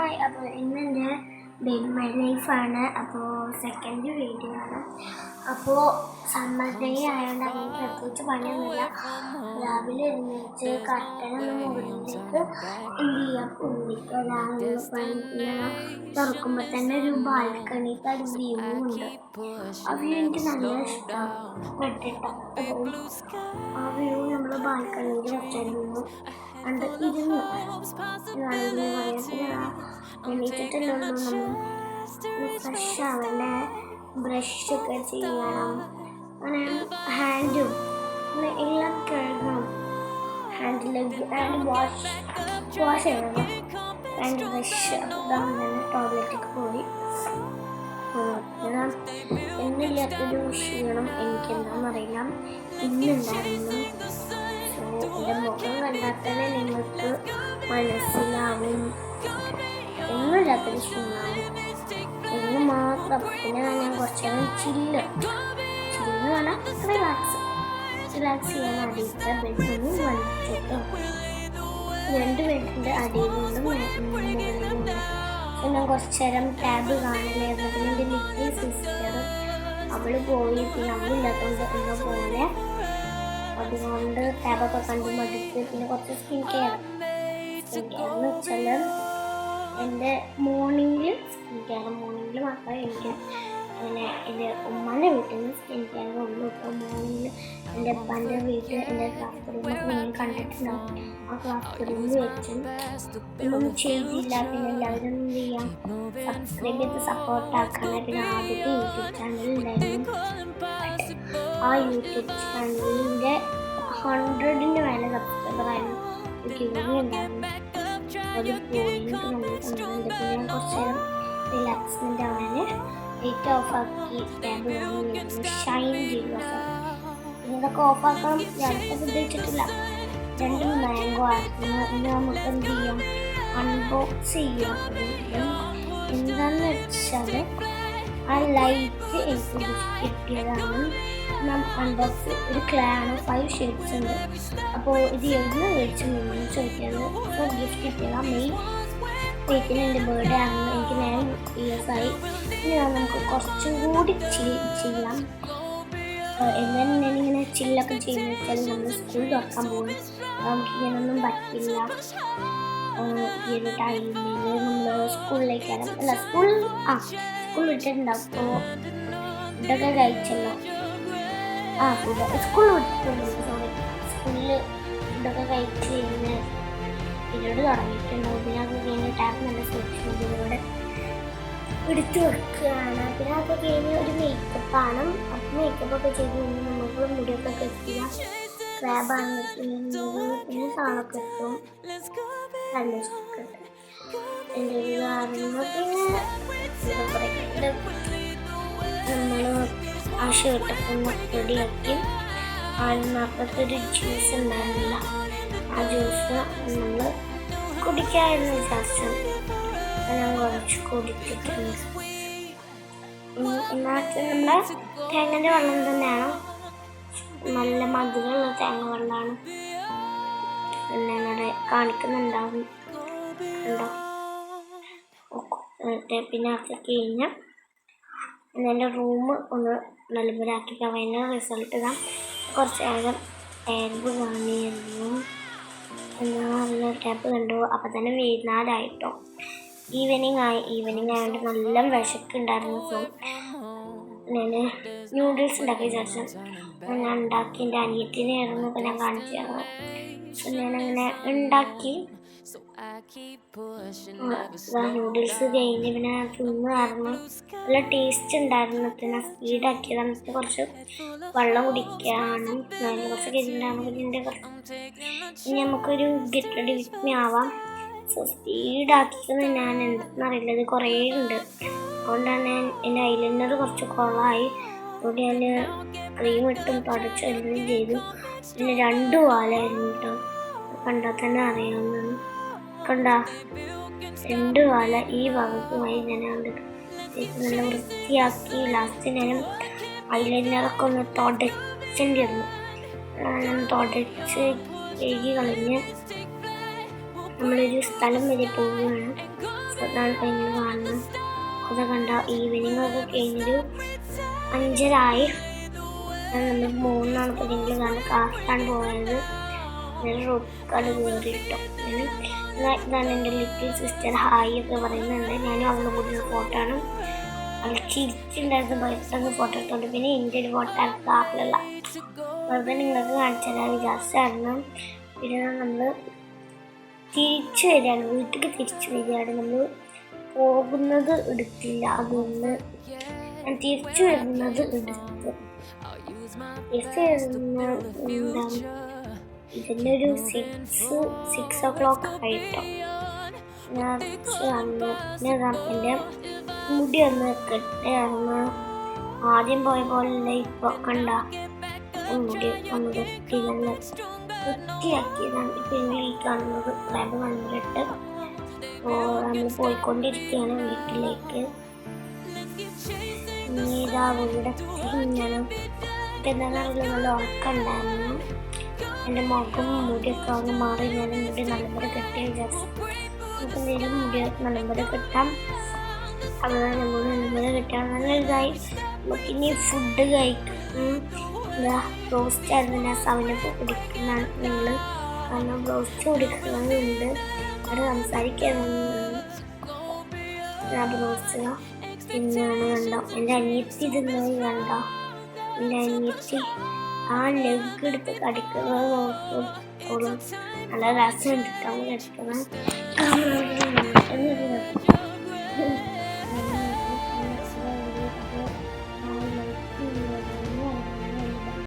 Hi, അപ്പോൾ ഇന്ന് എൻ്റെ ഡേ മൈ ലൈഫാണ്. അപ്പോൾ സെക്കൻഡ് വീഡിയോ ആണ്. അപ്പോൾ സമ്മർ ഡേ ആയതുകൊണ്ട് അങ്ങനെ പ്രത്യേകിച്ച് പണിയൊന്നുമില്ല. രാവിലെ എഴുന്നേറ്റ് കട്ടനൊന്നും മുകളിലേക്ക് എന്ത് ചെയ്യാം ഉള്ളിക്കുക. രാവിലെ പണി തുറക്കുമ്പോൾ തന്നെ ഒരു ബാൽക്കണിക്ക് ഒരു വ്യൂ ഉണ്ട്. ആ വ്യൂ എനിക്ക് നല്ല ഇഷ്ടമാണ്. ആ വ്യൂ നമ്മൾ ബാൽക്കണിയിൽ വെച്ചിരുന്നു. അത് ഇരുന്നു എണീറ്റിട്ടുള്ളൂ. നമ്മൾ ഫ്രഷ് ആവല്ലേ, ബ്രഷൊക്കെ ചെയ്യണം, അങ്ങനെ ഹാൻഡും അങ്ങനെ എല്ലാം കഴുകണം. ഹാൻഡ് വാഷ് ചെയ്യണം, ഹാൻഡ് ബ്രഷ്. അപ്പം ടോയ്ലറ്റിലേക്ക് പോയി. എന്നില്ലാത്തൊരു ക്ഷീണം എനിക്കെന്താണെന്നറിയില്ല ഇന്നുണ്ടായിരുന്നു. എൻ്റെ മുഖം കണ്ടാൽ തന്നെ നിങ്ങൾക്ക് മനസ്സിലാവും എന്നില്ലാത്തൊരു ക്ഷീണമാണ് എന്ന് മാത്രം. പിന്നെ ഞാൻ കുറച്ച് നേരം ചില്ല് പറഞ്ഞാൽ റിലാക്സ് ചെയ്യാൻ അടിയിലത്തെ ബെഡൊന്നും വലിച്ചിട്ടും 2 ബെഡിൻ്റെ അടിയിലുണ്ട് മുകളിലുണ്ട്. ഞാൻ കുറച്ച് നേരം ടാബ് കാണില്ലായിരുന്നു. പിന്നെ എൻ്റെ ലിറ്റിൽ സിസ്റ്റർ അവൾ പോയി, പിന്നെ അവളില്ലാത്തതുകൊണ്ട് എന്ന പോലെ അതുകൊണ്ട് ടാബൊക്കെ കണ്ടു മടുത്ത്. പിന്നെ കുറച്ച് സ്കിൻ കെയർ എന്ന് വെച്ചാൽ എൻ്റെ മോർണിംഗിൽ സ്കിൻ കെയർ മാത്രമേ എനിക്ക് അങ്ങനെ എൻ്റെ ഉമ്മാൻ്റെ വീട്ടിൽ നിന്ന് സ്കിൻ കെയർ ഉള്ളൂ. ഇപ്പോൾ മോർണിംഗിൽ എൻ്റെ ഉപ്പാൻ്റെ വീട്ടിൽ എൻ്റെ ക്ലാസ് റൂമൊക്കെ നിങ്ങൾ കണ്ടിട്ടുണ്ടാവും. ആ ക്ലാസ് റൂമിൽ വെച്ചും ഒന്നും ചെയ്തില്ല. പിന്നെ എല്ലാവരും എന്ത് ചെയ്യാം, സബ്സ്ക്രൈബ് ചെയ്ത് സപ്പോർട്ടാക്കണം. പിന്നെ ആദ്യത്തെ യൂട്യൂബ് ചാനൽ ഉണ്ടായിരുന്നു. ആ യൂട്യൂബ് ചാനലിൻ്റെ 100ന് മേലെ സബ്സ്ക്രൈബറായിരുന്നു. ഗിവി ഉണ്ടായിരുന്നു. അത് പോയിട്ട് നമ്മൾ കണ്ടിട്ടുണ്ട്. പിന്നെ കുറച്ച് നേരം റിലാക്സ്മെൻ്റ് ആവാൻ ലൈറ്റ് ഓഫാക്കി ടാബ് ഷൈൻ ചെയ്യുക. ഇതൊക്കെ ഓഫാക്കണം. ഞാനൊക്കെ ശ്രദ്ധിച്ചിട്ടില്ല. 2 മാംഗോ ആയിരുന്നു. ഇന്ന് നമുക്ക് എന്ത് ചെയ്യാം, അൺബോക്സ് ചെയ്യാം. എന്താണെന്ന് വെച്ചാൽ ആ ലൈറ്റ് എനിക്ക് കിട്ടിയതാണ്. നാം അൺബോക്സ് ഒരു ക്ലാണ് 5 ഷെയ്ഡ്സ് ഉണ്ട്. അപ്പോൾ ഇത് എവിടെ മേടിച്ചു നിന്ന് ചോദിക്കുന്നത് ഗിഫ്റ്റ് കിട്ടിയതാണ്. മെയ് 8 എൻ്റെ ബർത്ത്ഡേ ആണ്. എനിക്ക് 9 ഇയേഴ്സായി. ഇനി നമുക്ക് കുറച്ചും കൂടി ചെയ്യാം. എന്നാലും ഞാനിങ്ങനെ ചില്ലൊക്കെ ചെയ്യുന്ന വെച്ചാൽ നമ്മൾ സ്കൂൾ തുറക്കാൻ പോകും. നമുക്ക് ഇങ്ങനൊന്നും പറ്റില്ല. ഈ ഒരു ടൈമിൽ നമ്മൾ സ്കൂളിലേക്കാണ് സ്കൂൾ വിട്ടിട്ടുണ്ടാവും. അപ്പോൾ ഇതൊക്കെ കഴിച്ചല്ലോ. സ്കൂളിൽ ഫുഡൊക്കെ കഴിച്ച് കഴിഞ്ഞ് പിന്നീട് തുടങ്ങിയിട്ടുണ്ടാവും. പിന്നെ അത് കഴിഞ്ഞ് ടാപ്പ് നല്ല സൂക്ഷിക്കുന്നതിലൂടെ എടുത്ത് വെക്കുകയാണ്. പിന്നെ അതൊക്കെ കഴിഞ്ഞ് ഒരു മേക്കപ്പാണ്. അപ്പം മേക്കപ്പൊക്കെ ചെയ്ത് കഴിഞ്ഞ് നമുക്ക് മുടിയൊക്കെ കെട്ടിയ ക്രാബാണ് പിന്നെ സാധനമൊക്കെ എത്തും. നല്ല ഇഷ്ടപ്പെട്ടു എൻ്റെ ഒരു കാര്യങ്ങളൊക്കെ നമ്മൾ ആ ഷർട്ടൊക്കെ ഒന്ന് റെഡിയാക്കി. അതിനകത്തൊരു ജ്യൂസ് ഉണ്ടായിരുന്നില്ല. ആ ജ്യൂസ് നമ്മൾ കുടിക്കാമെന്ന് വിചാരിച്ചു. ഞാൻ കുറച്ച് കുടിച്ചിട്ടുണ്ട്. എന്നാച്ചാൽ നമ്മുടെ തേങ്ങൻ്റെ വെള്ളം തന്നെയാണ്. നല്ല മധുരമുള്ള തേങ്ങ വെള്ളമാണ്. പിന്നെ അവിടെ കാണിക്കുന്നുണ്ടാവും ഉണ്ടോ. പിന്നെ അതൊക്കെ കഴിഞ്ഞ് എൻ്റെ റൂം ഒന്ന് നല്ലപോലാക്കി അതിൻ്റെ റിസൾട്ട് ഇതാ. കുറച്ച് നേരം ടാബ് കാണിയിരുന്നു. നല്ല ടാബ് കണ്ടു. അപ്പം തന്നെ വൈകുന്നേരമായിട്ടോ. ഈവനിങ് ആയതുകൊണ്ട് നല്ല വിശക്കുണ്ടായിരുന്നു. സോ ഞാൻ ന്യൂഡിൽസ് ഉണ്ടാക്കി വിചാരിച്ചു. ഞാൻ ഉണ്ടാക്കി എൻ്റെ അനിയത്തിനായിരുന്നു. ഇപ്പം ഞാൻ കാണിച്ചു തരുന്നത്. സോ ഞാനങ്ങനെ ഉണ്ടാക്കി നൂഡിൽസ് കഴിഞ്ഞ് പിന്നെ തിന്നായിരുന്നു. നല്ല ടേസ്റ്റ് ഉണ്ടായിരുന്നു. പിന്നെ സ്പീഡാക്കിയത് നമുക്ക് കുറച്ച് വെള്ളം കുടിക്കാനും കുറച്ച് കരിണ്ടാകും. പിന്നെ ഇനി നമുക്കൊരു ഗെറ്റ് റെഡി വിത്ത് മീ ആവാം. സോ സ്പീഡാക്കിയത് ഞാൻ എന്താണെന്നറിയില്ല, ഇത് കുറേ ഉണ്ട്. അതുകൊണ്ടാണ് എൻ്റെ ഐലൈനർ കുറച്ച് കുറവായി. അതുകൊണ്ട് ഞാൻ ക്രീം ഇട്ടും തുടച്ച് എല്ലാം ചെയ്തു. പിന്നെ 2 വാലായിരുന്നു കേട്ടോ. കണ്ടാൽ തന്നെ അറിയാവുന്നതാണ്. കണ്ട 2 വാല ഈ ഭാഗത്തുമായി ഞാൻ നല്ല വൃത്തിയാക്കി. ലാസ്റ്റ് ഞാൻ ഐലൈനറൊക്കെ ഒന്ന് തുടച്ചിട്ടുണ്ടായിരുന്നു. ഞാൻ തുടച്ച് കഴുകി കളഞ്ഞ് നമ്മളൊരു സ്ഥലം വരെ പോവുകയാണ്. അതാണ് നിങ്ങൾ കാണുന്നത്. അത് കണ്ട ഈവനിങ് ഒക്കെ കഴിഞ്ഞൊരു 5:30 നമ്മൾ 3 നിങ്ങൾ കണ്ട് കാറിലാണ് പോയത്. റോഡ് കയറിയിട്ടോ. ഇതാണ് എൻ്റെ ലിറ്റിൽ സിസ്റ്റർ ഹായ് ഒക്കെ പറയുന്നുണ്ട്. ഞാനും അവളുടെ കൂടി ഒരു ഫോട്ടോ ആണ്. അവൾ ചിരിച്ചിട്ടുണ്ടായിരുന്നു. പെട്ടെന്ന് ഫോട്ടോ എടുത്തോണ്ട് പിന്നെ എൻ്റെ ഒരു ഫോട്ടോ കാറിലുള്ള വെറുതെ നിങ്ങൾക്ക് കാണിച്ചു തരാൻ വിചാരിച്ചായിരുന്നു. പിന്നെ നമ്മൾ തിരിച്ചു വരികയാണ്, വീട്ടിലേക്ക് തിരിച്ചു വരികയാണ്. നമ്മൾ പോകുന്നത് എടുത്തില്ല, അതുകൊണ്ട് ഞാൻ തിരിച്ചു വരുന്നത് എടുത്ത്. തിരിച്ചു വരുന്ന എന്താണ് ഇതിൻ്റെ ഒരു 6 o'clock ആയിട്ടോ. ഞാൻ എൻ്റെ മുടി ഒന്ന് കെട്ടായിരുന്നു. ആദ്യം പോയ പോലെ ഇപ്പോൾ കണ്ട മുടി ഒന്ന് കെട്ടി നല്ല വൃത്തിയാക്കിയതാണ്. ഇപ്പം ഈ കാണുന്നത് ലാബ് കണ്ടിട്ട് നമ്മൾ പോയിക്കൊണ്ടിരിക്കുകയാണ് വീട്ടിലേക്ക്. ഇതാ വീടെ ഇങ്ങനെ എന്താണെന്നറിയില്ല, നല്ല ഉറക്കമുണ്ടായിരുന്നു. എൻ്റെ മുഖം മുടിയൊക്കെ ഒന്ന് മാറി ഞാൻ മുടി നല്ലപോലെ കെട്ടി വിചാരിച്ചു. നമുക്ക് എന്തെങ്കിലും മുടി നല്ലപോലെ കെട്ടാം. അതുപോലെ നമ്മൾ നല്ലപോലെ കെട്ടാൻ നല്ല ഇതായി. നമുക്കിനി ഫുഡ് കഴിക്കും. എന്താ റോസ്റ്റ് ആയിരുന്നു. ഞാൻ 7up കുടിക്കുന്നതാണ് നിങ്ങൾ. കാരണം റോസ്റ്റ് കുടിക്കുന്നുണ്ട്, അത് സംസാരിക്കാറുണ്ട്. റോസ്റ്റ് തിന്നാണ് കണ്ടോ. എൻ്റെ അനിയത്തി തിന്നത് കണ്ടോ. എൻ്റെ അനിയത്തി ആ ലെഗ് എടുത്ത് കടിക്കുന്നത് നോക്കും. നല്ല രസം എടുക്കാൻ കടിക്കുന്നത്.